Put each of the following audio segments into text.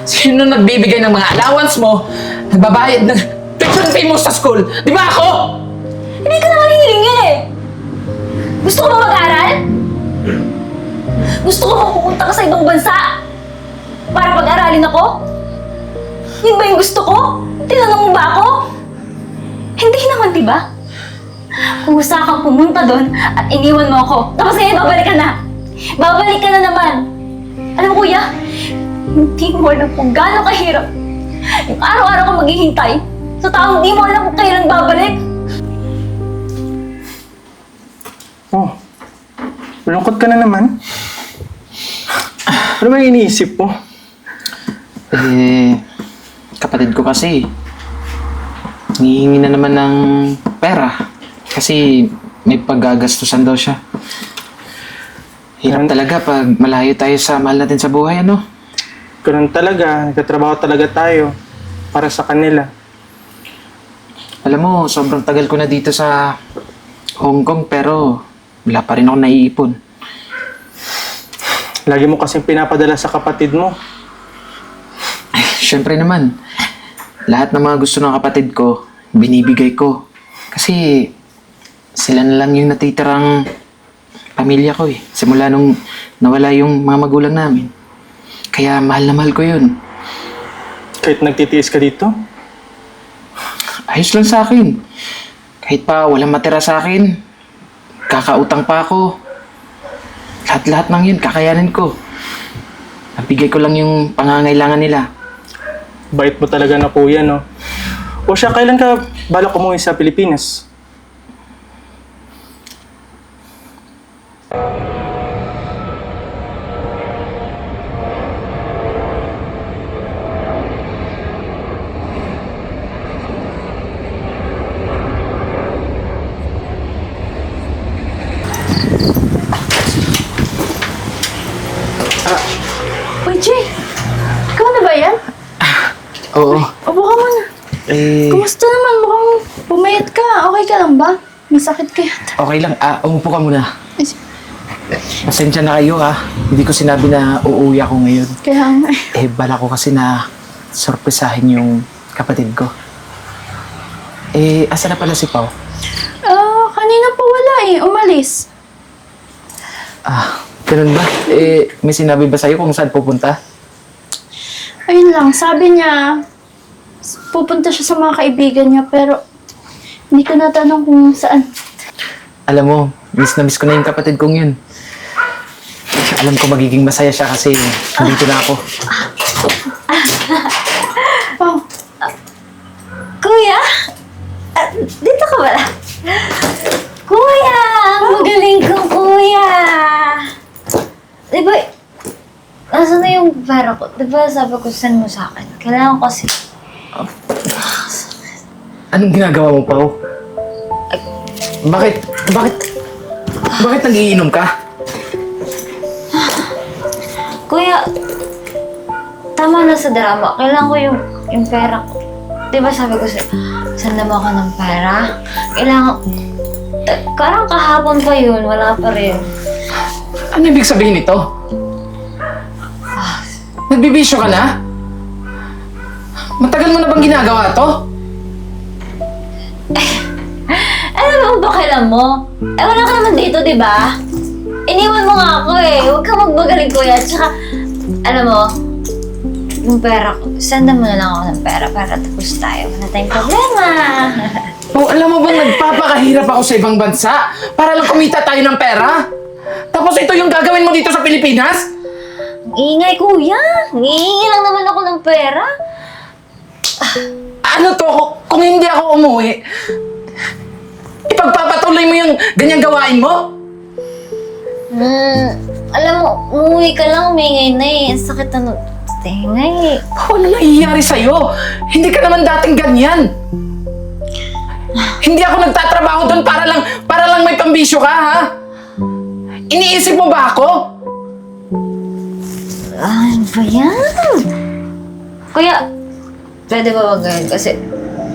Sino nagbibigay ng mga allowance mo? Nagbabayad ng tuition fee mo sa school? Di ba ako? Hindi ka naman hiling yun eh! Gusto ko ba mag-aral? Gusto ko ba pupunta ka sa ibang bansa? Para pag-aralin ako? Yun ba yung gusto ko? Tinanong mo ba ako? Hindi naman, di ba? Kusa kang pumunta doon at iniwan mo ako. Tapos ngayon, babalik ka na. Babalik ka na naman. Alam mo, kuya, hindi mo alam kung gaano kahirap yung araw-araw kang maghihintay sa taong hindi mo alam kung kailan babalik. Oh, malungkot ka na naman. Ano ba yung iniisip mo? Kapatid ko kasi, hihingi na naman ng pera. Kasi may paggagastusan daw siya. Hirap talaga pag malayo tayo sa mahal natin sa buhay, ano? Ganun talaga, nagtatrabaho talaga tayo para sa kanila. Alam mo, sobrang tagal ko na dito sa Hong Kong pero wala pa rin ako naiipon. Lagi mo kasing pinapadala sa kapatid mo. Siyempre naman, lahat ng mga gusto ng kapatid ko, binibigay ko. Kasi sila na lang yung natitirang pamilya ko eh. Simula nung nawala yung mga magulang namin. Kaya mahal na mahal ko yun. Kahit nagtitiis ka dito, Ayos lang sa akin. Kahit pa walang matira sa akin, kakautang pa ako. Lahat-lahat ng yun, kakayanin ko. Nabigay ko lang yung pangangailangan nila. bait mo talaga na kuya, no? O siya, kailan ka balak umuwi sa Pilipinas? Uy, Jay! Ikaw na ba yan? Oo. Upo ka muna. Kumusta naman? Mukhang pumayat ka. Okay ka lang ba? May sakit ka yata. Okay lang. Umupo ka muna. Ay, Pasensya na kayo ha. Hindi ko sinabi na uuwi ako ngayon. kaya nga. Bala ko kasi na sorpresahin yung kapatid ko. Asa na pala si Pao? Kanina pa wala eh. Umalis. Ganun ba? May sinabi ba sa'yo kung saan pupunta? Ayun lang, sabi niya, pupunta siya sa mga kaibigan niya, pero hindi ko natanong kung saan. Alam mo, miss na miss ko na yung kapatid kong yun. Alam ko magiging masaya siya kasi nandito na ako. Oh. Kuya? Dito ka pala? Kuya! Magaling kong kuya! Diba, nasa na yung pera ko? Diba sabi ko, send mo sa akin? Kailangan ko kasi... Anong ginagawa mo, Pao? Bakit nagiinom ka? Kuya, tama na sa drama. Kailangan ko yung pera ko. Diba sabi ko send mo ako ng pera? Kailangan... Karang kahapon pa yun, wala pa rin. Ano ibig sabihin nito? Nagbibisyo ka na? Matagal mo na bang ginagawa to? Ano bang pakialam mo? Wala ka naman dito, di ba? Iniwan mo nga ako eh. Huwag ka magmagaling, kuya. Tsaka, alam mo, yung pera ko, sendan mo na lang ako ng pera para tapos tayo. Wala tayong problema. Alam mo bang nagpapakahirap ako sa ibang bansa para lang kumita tayo ng pera? Tapos ito yung gagawin mo dito sa Pilipinas? Ang ingay, kuya. Ngihingi lang naman ako ng pera. Ano to? Kung hindi ako umuwi, ipagpapatuloy mo yung ganyang gawain mo? Alam mo, umuwi ka lang, umingay na eh. Ang sakit na tenga eh. Ano nangyayari sa'yo? Hindi ka naman dating ganyan. Hindi ako nagtatrabaho doon para lang may pambisyo ka, ha? Iniisip mo ba ako? Ano ba yan? Kuya, pwede ba wag ngayon? Kasi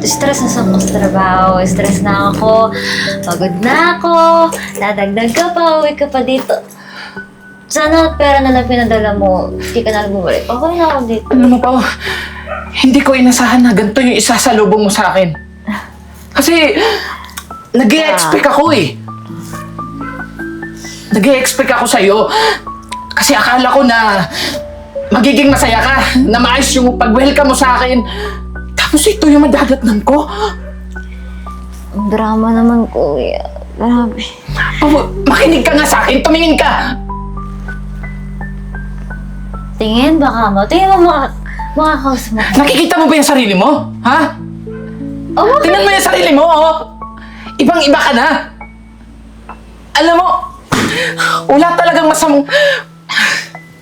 stress na ako sa trabaho, stress na ako, pagod na ako, dadagdag ka pa, uwi ka pa dito. Sana pera na lang pinadala mo, hindi ka na lang bumalik. Okay na ako dito. Alam mo pa, hindi ko inasahan na ganito yung isasalubong mo sa akin. Kasi, nag-i-expect ako eh. Nag-i-expect ako sa'yo. Kasi akala ko na magiging masaya ka, na maayos yung pag-welcome mo sa akin. Tapos ito yung madadatnan ko. Ang drama naman, kuya. Grabe. Makinig ka nga sa akin, tumingin ka. Tingin, baka mo. Tingin mo makakausap mo. Nakikita mo ba yung sarili mo? Ha? Oh, Tingnan mo yung sarili mo, oh. Ibang-iba ka na. Alam mo, wala talagang masamang...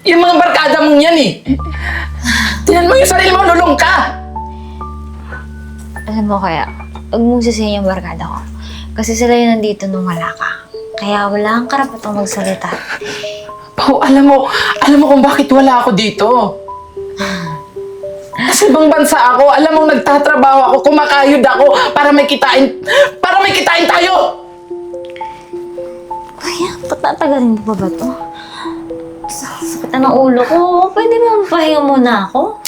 Yung mga barkada mong yan, eh. Tingnan mo yung sarili mo, lulong ka. alam mo kaya, huwag mong sisihin yung barkada ko. Kasi sila yung nandito nung wala ka. Kaya wala kang karapatang magsalita. Pao, alam mo kung bakit wala ako dito. Sa ibang bansa ako, alam mo nagtatrabaho ako, kumakayod ako para may kitain tayo! Kaya, patatagalin mo pa ba to? Sakit na ng ulo ko. Pwede mo mapahinga muna ako?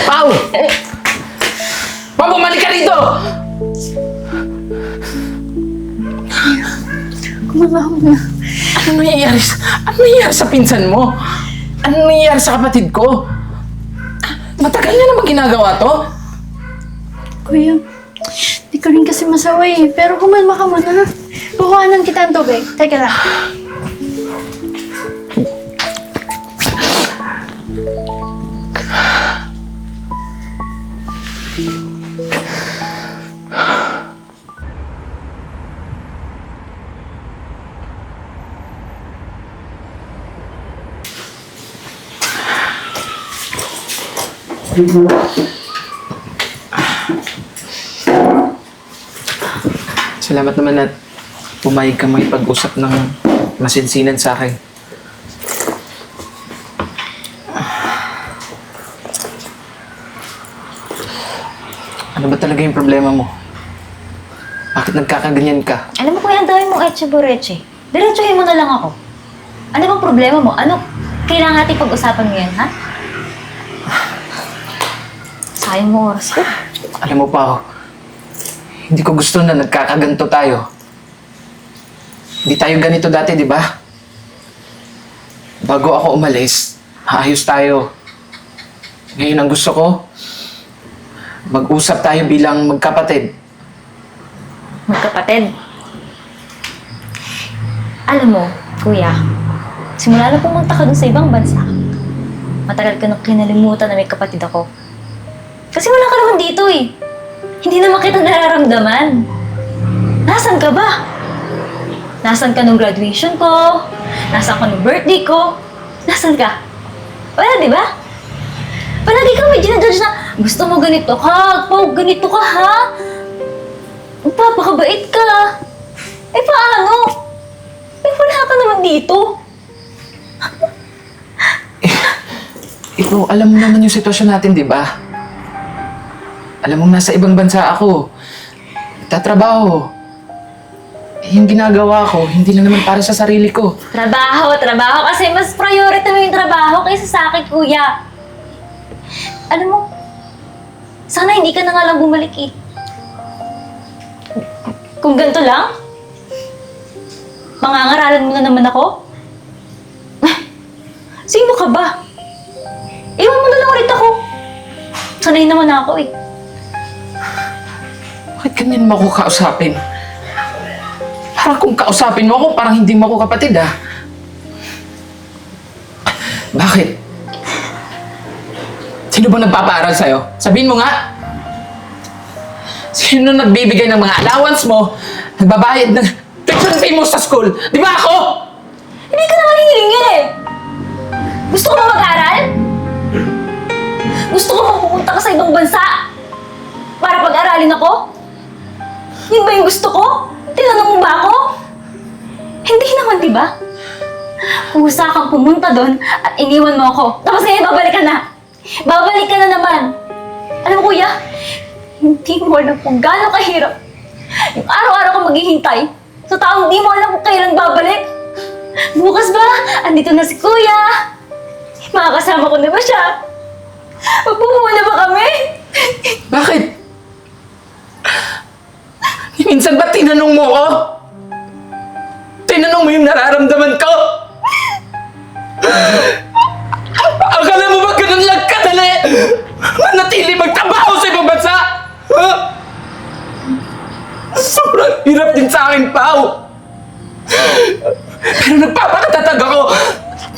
Pao! Pao, bumalik ka rito! Kumalaw na. Ano nangyayari sa pinsan mo? Ano nangyayari sa kapatid ko? Matagal na naman ginagawa to? Kuya, di ko rin kasi masaway eh. Pero kumalma ka muna. Kukuhanan kita ng tubig. Teka lang. Salamat naman at pumayag ka makipag-usap ng masinsinan sa akin. Ano ba talaga yung problema mo? Bakit nagkakaganyan ka? Alam mo kuya, ang dami mong etche-bureche. Diretsuhin mo na lang ako. Ano bang problema mo? Ano kailangan natin pag-usapan ngayon, ha? Sayang mo oras ko. Alam mo pa, hindi ko gusto na nagkakaganto tayo. Hindi tayo ganito dati, di ba? Bago ako umalis, maayos tayo. Ngayon ang gusto ko, mag-usap tayo bilang magkapatid. Magkapatid. Alam mo, kuya, simula na pumunta ka dun sa ibang bansa, matagal ka nang kinalimutan na may kapatid ako. Kasi wala ka naman dito eh. Hindi naman kita nararamdaman. Nasaan ka ba? Nasaan ka nung graduation ko? Nasaan ka nung birthday ko? Nasaan ka? Wala, di ba? Palagi kang may ginajudge na gusto mo ganito ka, Pao, ganito ka ha? Magpapakabait ka. Eh paano? Eh wala ka naman dito. Ikaw, alam mo naman yung sitwasyon natin, di ba? Alam mo, nasa ibang bansa ako. Tatrabaho. Eh, yung ginagawa ko, hindi lang naman para sa sarili ko. Trabaho kasi mas priority mo yung trabaho kaysa sa akin, kuya. Alam mo, sana hindi ka na nga lang bumalik eh. Kung ganito lang, mangangaralan mo na naman ako? Sino ka ba? Iwan mo na lang ulit ako. Sanay naman ako eh. Bakit ganyan mo ako kausapin? Parang kung kausapin mo ako, parang hindi mo ako kapatid, ah. Bakit? Sino ba nagpapaaral sa'yo? Sabihin mo nga. Sino nagbibigay ng mga allowance mo? Nagbabayad ng tuition fee mo sa school? Di ba ako? Hindi ka naman hihiling yun eh. Gusto ko ba mag-aral? Gusto ko bang pupunta ka sa ibang bansa? Para pag-aralin ako? Yun ba yung gusto ko? Tinanong mo ba ako? Hindi naman, di ba? Kusa kang pumunta doon at iniwan mo ako. Tapos ngayon, babalik ka na. Babalik ka na naman. Alam mo, kuya, hindi mo alam kung gaano kahirap Yung araw-araw ko maghihintay sa taong di mo alam kung kailan babalik. Bukas ba? Andito na si Kuya. Makakasama ko na ba siya? Magbubuo na ba kami? Bakit? Minsan ba tinanong mo ko? Tinanong mo yung nararamdaman ko? Akala mo ba ganun lang kadali? Manatili magtrabaho sa ibang bansa? Ha? Sobrang hirap din sa akin, Pao. Pero nagpapakatatag ako.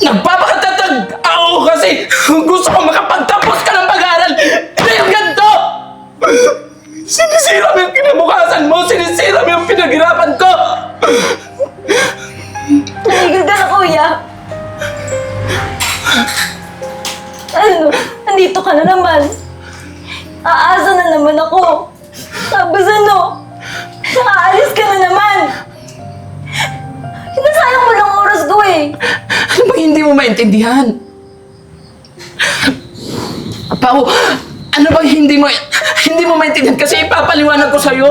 Nagpapakatatag ako kasi gusto ko makapagtapos ka ng pag-aaral. Hindi yung ganito! Sinisira mo yung kinabukasan mo! Sinisira mo yung pinaghirapan ko! Tumigil ka na, Kuya. Ano? Nandito ka na naman. Aasa na naman ako. Tapos ano? Aalis ka na naman. Sinasayang mo lang oras ko eh. Ano bang hindi mo maintindihan? Pao, ano bang hindi mo maintindihan kasi ipapaliwanag ko sa'yo.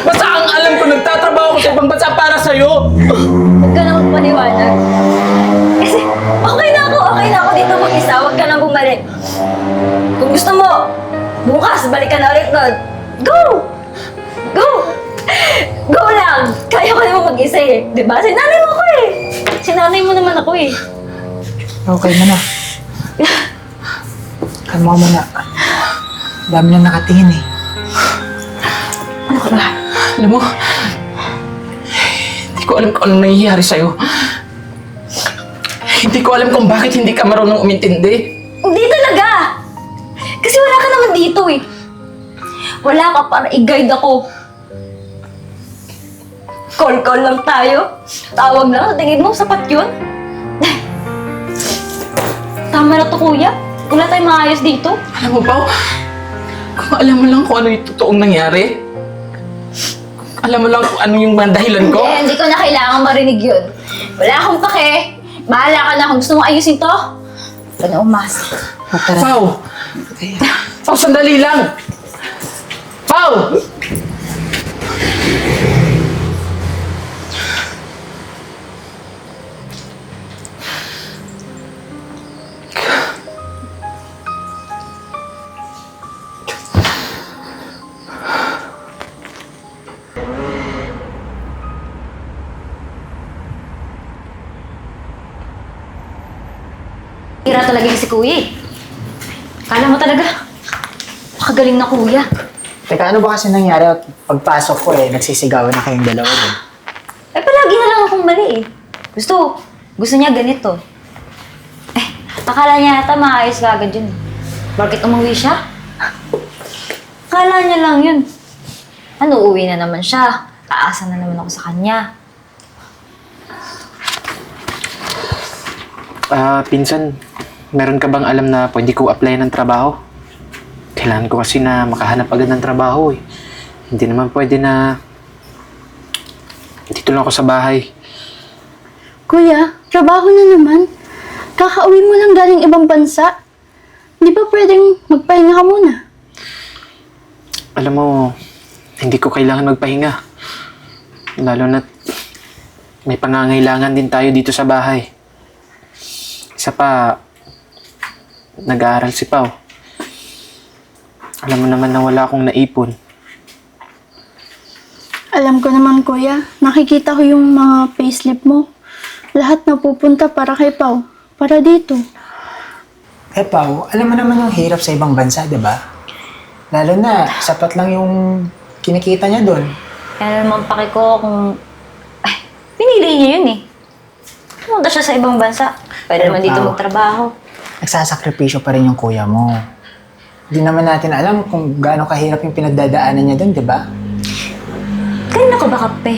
Basta ang alam ko, nagtatrabaho ko sa ibang bansa para sa'yo. Huwag ka na magpaliwanag. Kasi okay na ako dito mag-isa. Huwag ka na bumalik. Kung gusto mo, bukas balik ka na ulit doon. Go! Go! Go lang! Kaya ko naman mag-isa eh. Diba? Sinanay mo ako eh. Sinanay mo naman ako eh. Okay mo na. Kalma mo na. Dami na nakatingin eh. Ano ka ba? Alam mo, hindi ko alam kung anong nangyayari sa'yo. Hindi ko alam kung bakit hindi ka marunong umintindi. Hindi talaga! Kasi wala ka naman dito eh. Wala ka para i-guide ako. Call lang tayo. Tawag lang. Sa tingin mo, sapat yun? Tama na to, Kuya. Wala tayong maayos dito. Alam mo, Pao, kung alam mo lang kung ano yung totoong nangyari, alam mo lang kung ano yung mga dahilan ko. Hindi ko na kailangan marinig yun. Wala akong pake. Bahala ka na kung gusto mong ayusin to. Huwag na umasa. Pao! Pao, sandali lang! Pao! Tira talaga yung si Kuya eh. Kala mo talaga, makagaling na Kuya. Teka, ano ba kasi nangyari at pagpasok ko eh, nagsisigawan na kayong dalawa din. Eh, palagi na lang akong mali eh. Gusto niya ganito. Eh, akala niya yata maayos ka agad yun. Bakit umuwi siya? Akala niya lang yun. Ano, uwi na naman siya. Aasa na naman ako sa kanya. Pinsan, meron ka bang alam na pwede ko apply ng trabaho? Kailangan ko kasi na makahanap agad ng trabaho eh. Hindi naman pwede na dito lang ako sa bahay. Kuya, trabaho na naman. Kakauwi mo lang galing ibang bansa. Di ba pwedeng magpahinga ka muna? Alam mo, hindi ko kailangan magpahinga. Lalo na't may pangangailangan din tayo dito sa bahay. Isa pa, nag-aaral si Pao. Alam mo naman na wala akong naipon. Alam ko naman, kuya. Nakikita ko yung mga payslip mo. Lahat napupunta para kay Pao. Para dito. Eh Pao, alam mo naman yung hirap sa ibang bansa, di ba? Lalo na, sapat lang yung kinikita niya doon. Kaya naman paki ko kung... Ay, pinili niya yun eh. Pumunta siya sa ibang bansa. Pwede naman dito Pao, magtrabaho. nagsasakripisyo pa rin yung kuya mo. Hindi naman natin alam kung gaano kahirap yung pinagdadaanan niya doon, di ba? Kanina ko ba kape?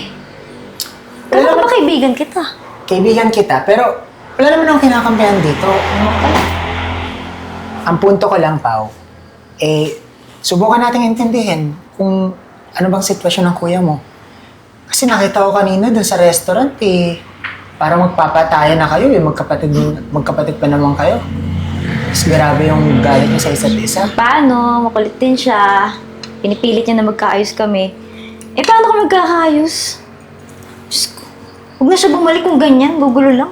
Kala ko ba kaibigan kita? Kaibigan kita, pero wala naman akong kinakampihan dito. Ang punto ko lang, Pao, subukan nating intindihin kung ano bang sitwasyon ng kuya mo. Kasi nakita ko kanina doon sa restaurant, parang magpapatayan na kayo, magkapatid pa naman kayo. Mas grabe yung galit niya sa isa't isa. Paano? Makulit din siya. Pinipilit niya na magkaayos kami. Eh, paano ka magkakaayos? Diyos ko. Huwag na siya bumalik kung ganyan. Gugulo lang.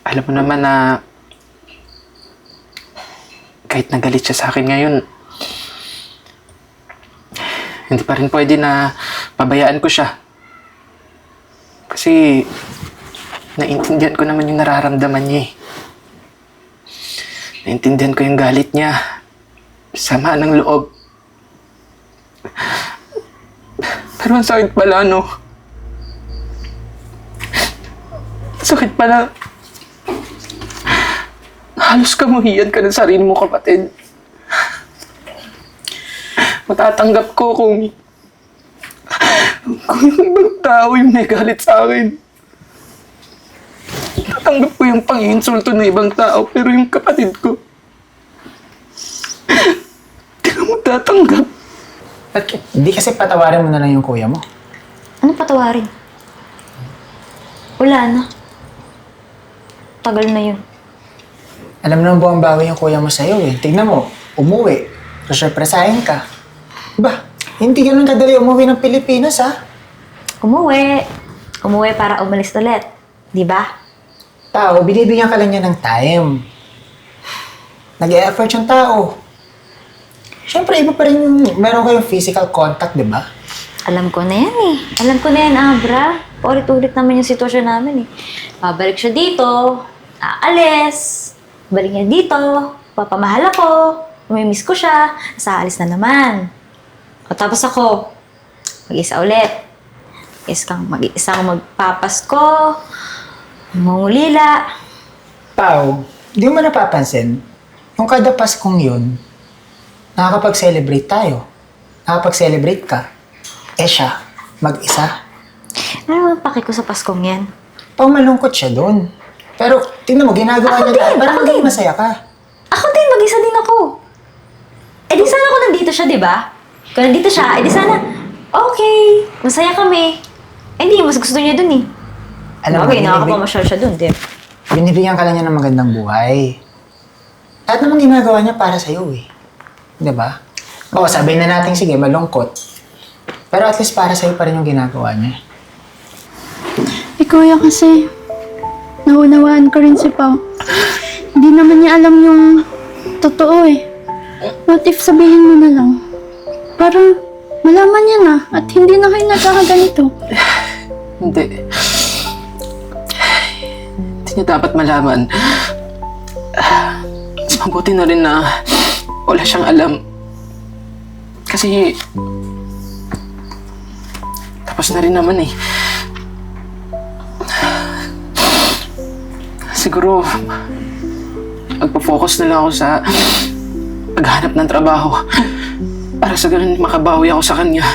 Alam mo naman na kahit nagalit siya sa akin ngayon, hindi pa rin pwede na pabayaan ko siya. Kasi naintindihan ko naman yung nararamdaman niya eh. Naintindihan ko yung galit niya. Sama ng loob. Pero ang sakit pala, no? Sakit pala. Halos kamuhiyan ka ng sarili mo, kapatid. Matatanggap ko kung yung ibang tao yung nagalit sa akin. Tatanggap ko yung pang-insulto ng ibang tao, pero yung kapatid ko, di ka mo tatanggap. At hindi kasi patawarin mo na lang yung kuya mo. Ano patawarin? Wala na. Tagal na yun. Alam na buwang bawi yung kuya mo sa'yo eh. Tignan mo, umuwi. Surpresahin ka. Ba, hindi ganun kadali umuwi ng Pilipinas ha. Umuwi. Umuwi para umalis ulit. Di ba? Tao, binibigyan ka lang niya ng time. Nag-e-effort yung tao. Siyempre, iba pa rin yung meron kayong physical contact, di ba? Alam ko na yan eh. Alam ko na yan, Abra. Paulit-ulit naman yung sitwasyon namin eh. Babalik siya dito, aalis, balik niya dito, papamahal ako, mamimiss ko siya, aalis na naman. O tapos ako, mag-isa ulit. Mag-isa akong magpapasko, mangulila. Tao, di mo napapansin, yung kada Paskong yun, nakakapag-celebrate tayo. Nakakapag-celebrate ka. Eh siya, mag-isa. Ano ang paki ko sa Paskong yan? Pang malungkot siya doon. Pero, tingnan mo, ginagawa Ako niya lahat din, para ako maging din. masaya ka. Ako din, mag-isa din ako. Eh di sana kung nandito siya, di ba? Kung nandito siya, eh di sana, okay, masaya kami. Eh di, mas gusto niya dun eh. Alam mo, Okay, nakakapamasyal siya dun, di. binibigyan ka lang niya ng magandang buhay. Lahat naman ginagawa niya para sa'yo eh. Di ba? Oo, sabihin na natin, sige, malungkot. Pero at least para sa'yo pa rin yung ginagawa niya. Eh kuya kasi, naunawaan ko rin si Pao. Hindi naman niya alam yung totoo eh. What if sabihin mo na lang? Para malaman niya na at hindi na kayo nagkakaganito. Hindi. Hindi niya dapat malaman. Mas mabuti na rin na wala siyang alam. Kasi tapos na rin naman eh. Siguro magpo-focus na lang ako sa paghanap ng trabaho para sa ganun makabawi ako sa kanya.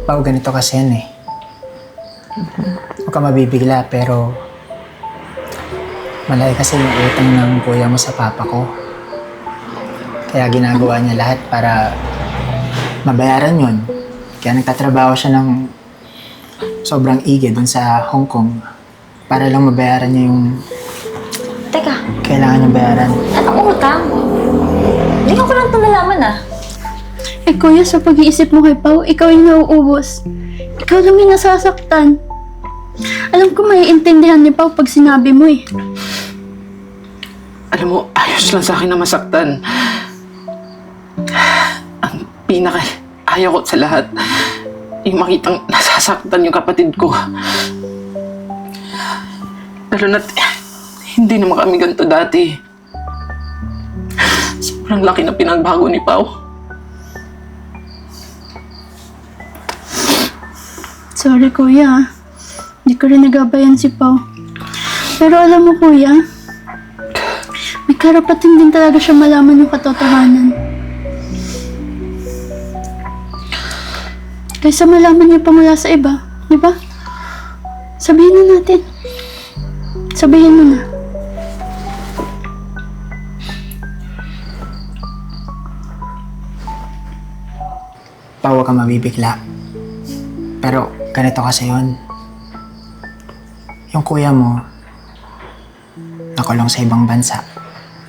Pao, ganito kasi yan eh. Huwag ka mabibigla, pero malaki kasi yung utang ng kuya mo sa papa ko. Kaya ginagawa niya lahat para mabayaran yun. Kaya nagtatrabaho siya ng sobrang igi dun sa Hong Kong para lang mabayaran niya yung Teka, kailangan niyang bayaran. anong utang? Hindi ko lang ito nalaman ah. Eh kuya, sa pag-iisip mo kay Pao, ikaw yung nauubos. Ikaw lang yung nasasaktan. Alam ko maiintindihan ni Pao pag sinabi mo eh. Alam mo, ayos lang sa akin na masaktan. Ang ayaw ko sa lahat, yung makitang nasasaktan yung kapatid ko. Lalo na't hindi naman kami ganito dati. Sobrang laki na pinagbago ni Pao. Sorry kuya, hindi ko rin nagabayan si Pao. Pero alam mo kuya, may karapatan din talaga siya malaman yung katotohanan. Kaysa malaman niya pa mula sa iba, di ba? Sabihin na natin. Sabihin mo na. Pao, huwag ka mabibigla. Pero ganito kasi yun. Yung kuya mo, nakulong sa ibang bansa.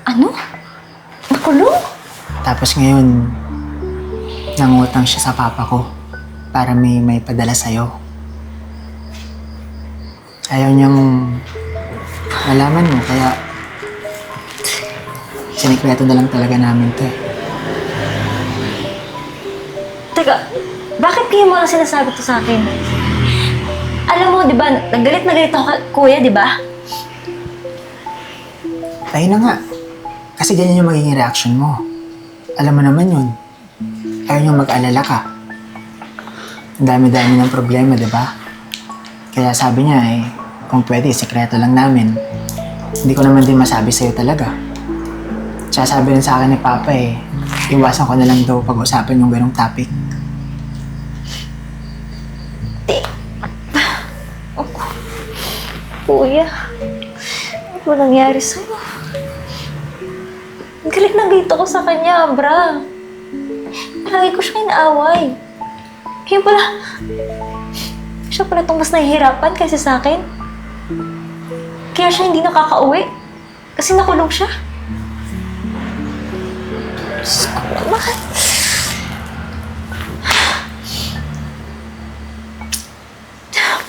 Ano? Nakulong? Tapos ngayon, nangutang siya sa papa ko para may padala sa'yo. Ayaw niyang malaman mo, kaya sinikreto na lang talaga namin to eh. Teka, bakit kayo mo lang sinasabi to sa akin? Alam mo, di ba, nagalit na galit ako kay kuya, di ba? Ayun na nga. Kasi ganyan yung magiging reaction mo. Alam mo naman yun. Ayaw niyang mag-alala ka. Ang dami-dami ng problema, di ba? Kaya sabi niya eh, kung pwede, sikreto lang namin. Hindi ko naman din masabi sa'yo talaga. Tsaka sabi rin sa akin ni Papa eh, iwasan ko na lang daw pag-usapan yung ganong topic. Kuya, ano ba nangyari sa'yo? Galit na galit ako sa kanya, Abra. Palagi ko siya inaaway. Kaya pala, siya pala itong mas nahihirapan kaysa sa akin. Kaya siya hindi nakakauwi. Kasi nakulong siya. Diyos ko naman.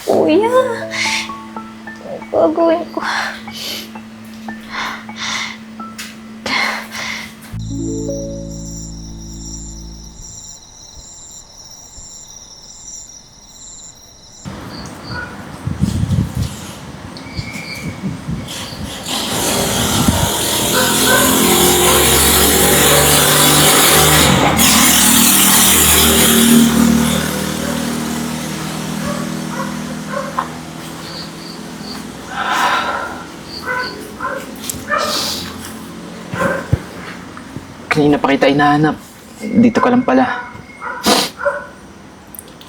Kuya, ano gagawin ko? Kanina pa kita hinahanap. Dito ka lang pala.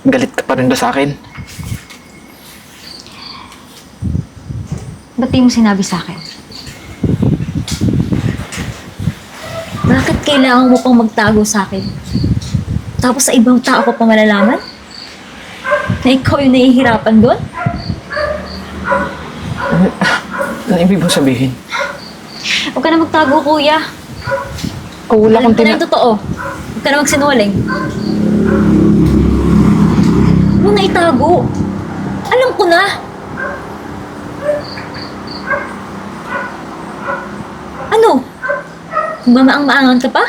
Galit ka pa rin ba sa akin? Ba't di mo sinabi sa akin? Bakit kailangan mo pang magtago sa akin? Tapos sa ibang tao ko pa malalaman? Na ikaw yung nahihirapan doon? Ano ibig mong sabihin? Huwag ka na magtago, kuya. Kung wala Alam kong ko na yung totoo. Huwag ka na magsinungaling. Huwag mo na itago. Alam ko na. Ano? Mamaang-maangan ka pa?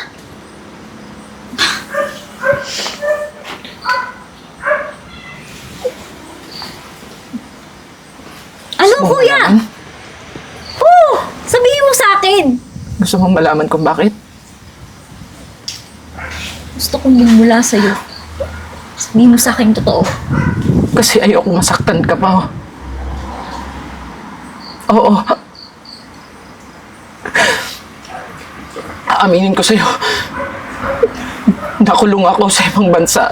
Ano, Gusto mong kuya? malaman? Oo! Sabihin mo sa akin! Gusto mong malaman kung bakit? Gusto kong bumula sa'yo. Sabihin mo sa akin yung totoo. Kasi ayoko masaktan ka pa. Oo. Aaminin ko sa'yo. Nakulong ako sa ibang bansa.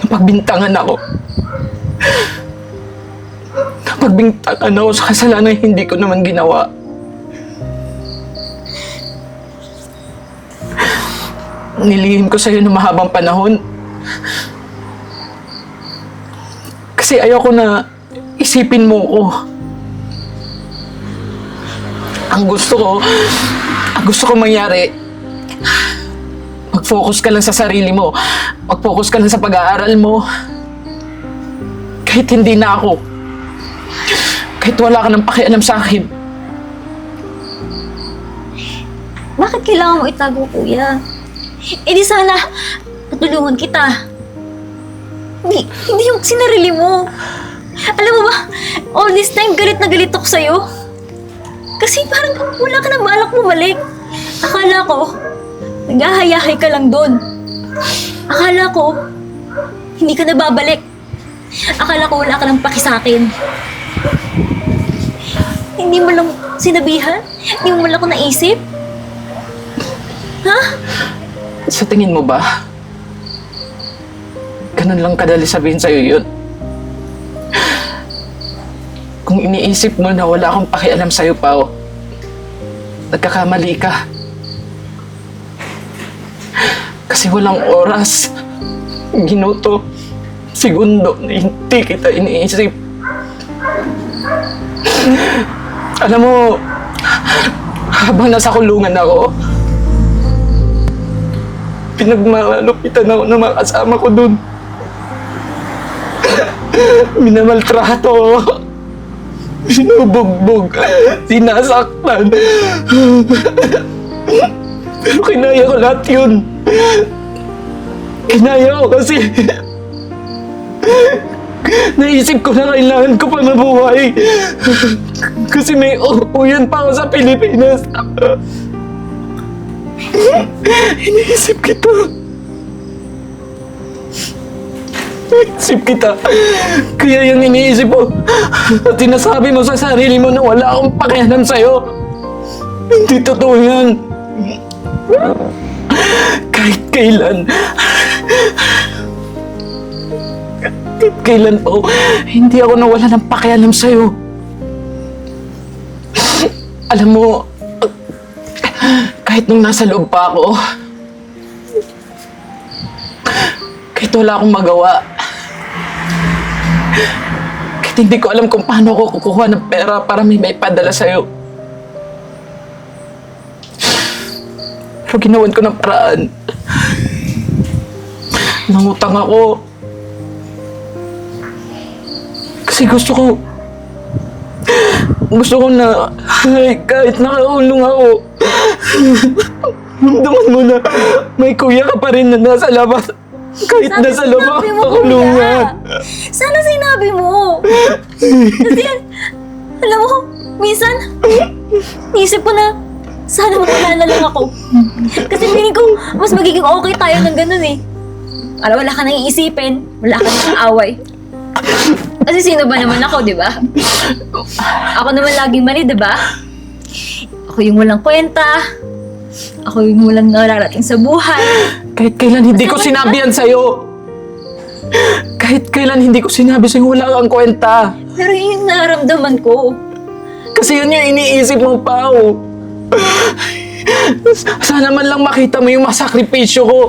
Napagbintangan ako. Napagbintangan ako sa kasalanan na hindi ko naman ginawa. Nilihim ko sa'yo ng mahabang panahon. Kasi ayoko na isipin mo ko. Ang gusto ko mangyari, mag-focus ka lang sa sarili mo. Mag-focus ka lang sa pag-aaral mo. Kahit hindi na ako. Kahit wala ka ng pakialam sa akin. Bakit kailangan mo itago, kuya? Eh di sana patulungan kita. Hindi yung sinarili mo. Alam mo ba, all this time galit na galit ako sa'yo. Kasi parang wala ka nang balak bumalik. Akala ko, naghahayahay ka lang doon. Akala ko, hindi ka na babalik. Akala ko wala ka nang paki sa akin. Hindi mo lang sinabihan? Hindi mo lang ako naisip? Ha? Sa tingin mo ba? Ganun lang kadali sabihin sa'yo yun. Kung iniisip mo na wala akong pakialam sa'yo, Pao, nagkakamali ka. Kasi walang oras, minuto, segundo na hindi kita iniisip. Alam mo, habang nasa kulungan ako, Pinagmalupitan ako ng mga kasama ko dun. Minamaltrato ako. Binubugbog. Sinasaktan. Pero kinaya ko lahat yun. Kinaya ko kasi naisip ko na kailangan ko pa mabuhay. Kasi may uuyan pa ako sa Pilipinas. Iniisip kita. Iniisip kita. Kaya yung iniisip mo at sinasabi mo sa sarili mo na wala akong pakialam sa'yo. Hindi totoo yan. Kahit kailan po, hindi ako nawala ng pakialam sa'yo. Alam mo, kahit nung nasa loob pa ako, kahit wala akong magawa, kahit hindi ko alam kung paano ako kukuha ng pera para may padala sa'yo. Pero ginawan ko ng paraan. Nangutang ako. Kasi gusto ko na kahit nakaulong ako, ramdaman mo na may kuya ka pa rin na nasa labas. Kahit Sana nasa labas sinabi mo, nakulungan. kuya. Sana sinabi mo. Kasi, alam mo, minsan, isip ko na, sana mawala na lang ako. Kasi feeling ko, mas magiging okay tayo ng ganun eh. Alam, wala ka nang iisipin, wala ka nang away. Kasi sino ba naman ako, di ba? Ako naman laging mali, di ba? Ako yung walang kwenta. Ako yung walang nararating sa buhay. Kahit kailan hindi ko sinabi yan sa'yo. Kahit kailan hindi ko sinabi sa'yo wala kang kwenta. Pero yun yung nararamdaman ko. Kasi yun yung iniisip mo, Pao. Sana man lang makita mo yung masakripisyo ko.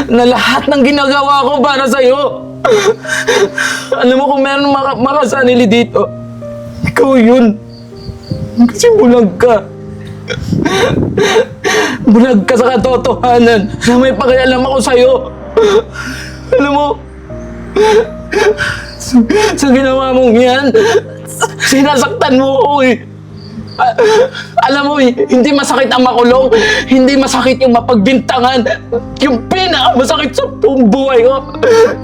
Na lahat ng ginagawa ko para sa'yo. Alam mo kung meron makasanili dito, ikaw yun. Kasi bulag ka. Bulag ka sa katotohanan na may pakialam ako sa'yo. Alam mo, sa ginawa mong yan, sinasaktan mo ako eh. Alam mo, hindi masakit ang makulong, hindi masakit yung mapagbintangan. Yung pinakamasakit sa buong buhay ko,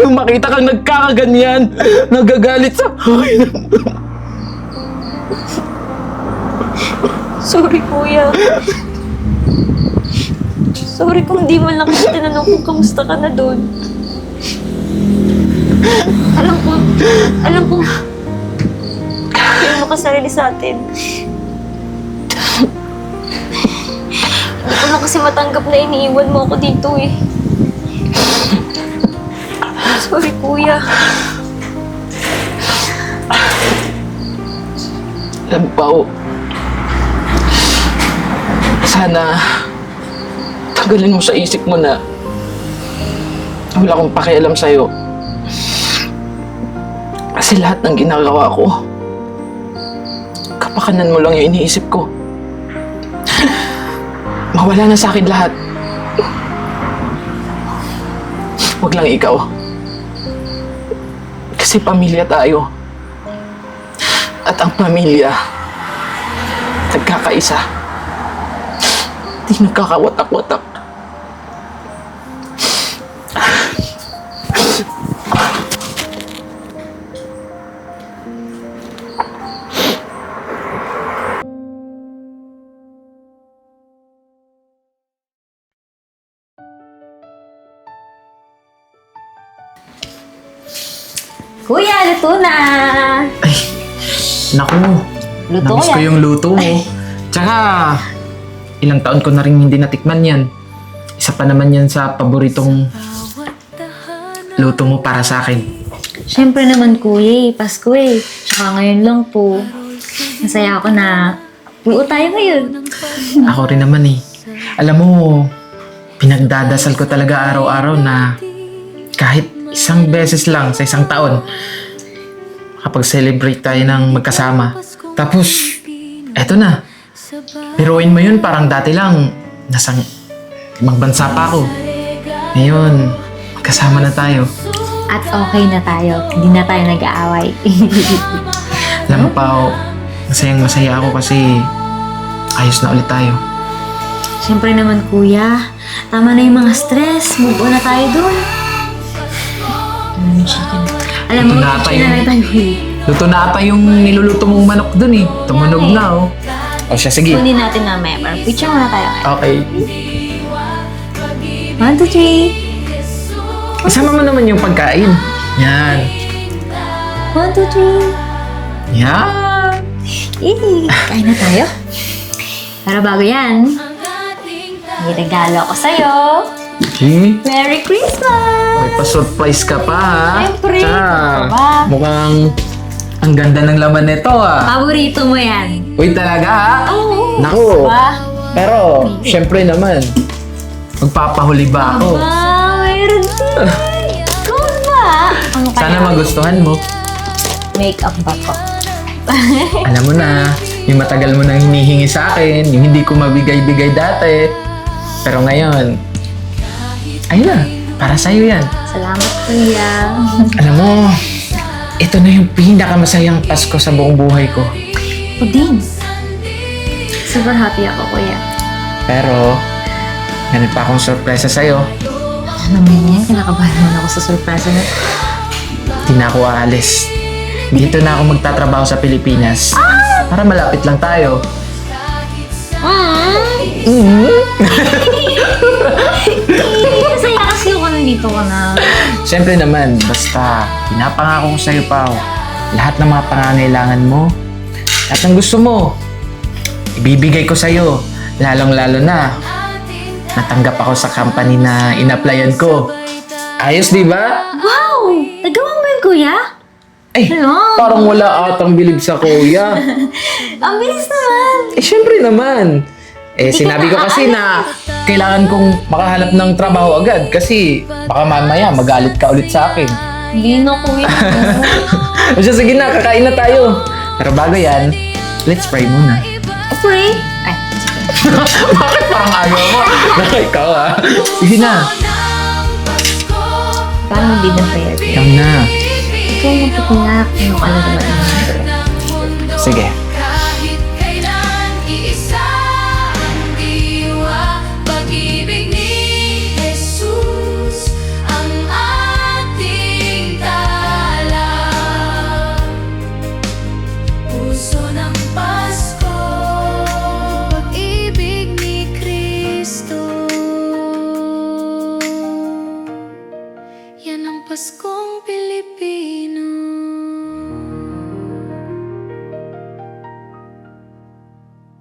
yung makita kang nagkakaganyan, nagagalit sa akin. Sorry, kuya. Sorry kung di mo lang kita tinanong kung kamusta ka na doon. Alam ko, hindi mo kasarili sa atin. Hindi ko lang kasi matanggap na iniiwan mo ako dito eh. Sorry, kuya. Alam mo, Pao, sana tanggalin mo sa isip mo na wala akong pakialam sa'yo. Kasi lahat ng ginagawa ko, kapakanan mo lang yung iniisip ko. Mawala na sa akin lahat. Huwag lang ikaw. Kasi pamilya tayo. At ang pamilya, nagkakaisa. Di nagkakawatak-watak. Kuya, luto na! Ay, naku. Luto Namiss ko yan. yung luto mo. Tsaka, ilang taon ko na rin hindi natikman yan. Isa pa naman yan sa paboritong luto mo para sa akin. Siyempre naman, kuya, Pasko eh. Tsaka ngayon lang po. Masaya ako na luto tayo ngayon. Ako rin naman eh. Alam mo, pinagdadasal ko talaga araw-araw na kahit isang beses lang sa isang taon kapag celebrate tayo ng magkasama. Tapos, eto na. Biruin mo yun, parang dati lang, nasa ibang bansa pa ako. Ngayon, kasama na tayo. At okay na tayo. Hindi na tayo nag-aaway. Alam mo, Pao, masayang masaya ako kasi ayos na ulit tayo. Siyempre naman, kuya. Tama na yung mga stress. Move on na tayo dun. Chicken. Alam mo, Ito na ata chicken na yung- lang tayo. Luto na ata yung niluluto mong manok dun eh. Tumunog na oh. O siya, sige. Kunin natin mamaya. Pero picture muna tayo. Okay. 1, 2, 3. Isama mo naman yung pagkain. Yan. 1, 2, 3. Yan. Kain na tayo. Pero bago yan, may regalo ako sa'yo. Okay. Merry Christmas! May pa-surprise ka pa ha. Siyempre. Tsaka, Ano ba? mukhang ang ganda ng laman nito ah. Paborito mo yan. Uy, talaga ha? Oo. Naku. Ba? Pero, syempre naman, magpapahuli ba ako? Aba, mayroon din. Cool ba? Ano kaya? Sana magustuhan mo. Make-up ba to? Alam mo na, yung matagal mo nang hinihingi sa akin, yung hindi ko mabigay-bigay dati. Pero ngayon, ayun na, para sa'yo yan. Salamat, kuya. Alam mo, ito na yung pinakamasayang Pasko sa buong buhay ko. Ako din. Super happy ako, kuya. Pero, meron pa akong sorpresa sa'yo. Ano naman yan? Kinakabahan naman ako sa surprise na. Hindi na ako aalis. Dito na ako magtatrabaho sa Pilipinas. Para malapit lang tayo. Masaya kasi ako nandito ka na. Siyempre naman, basta pinapangako ko sa'yo, Pao. Lahat ng mga pangangailangan mo, lahat ng gusto mo, ibibigay ko sa'yo. Lalong-lalo na, natanggap ako sa company na in-applyan ko. Ayos, di ba? Wow! Nagawa mo yun, kuya? Ay, Hello? parang wala atang bilib sa kuya. Ang bilis naman. Syempre naman. Sinabi ko kasi na kailangan kong makahanap ng trabaho agad kasi baka mamaya magalit ka ulit sa akin. Hindi na, kuya. O siya, sige na, kakain na tayo. Pero bago yan, let's pray muna. Pray? Ay, sige. Bakit parang ayaw mo? Ikaw ah. Sige na. Parang hindi na prayer. Ikaw na. Ikaw magpapalak. Ano ka na naman? Sige. Kahit kailan iisa ang diwa, pag-ibig ni Jesus ang ating tala. Puso ng Pasko, pag-ibig ni Kristo. Yan ang Paskong Pilipinas.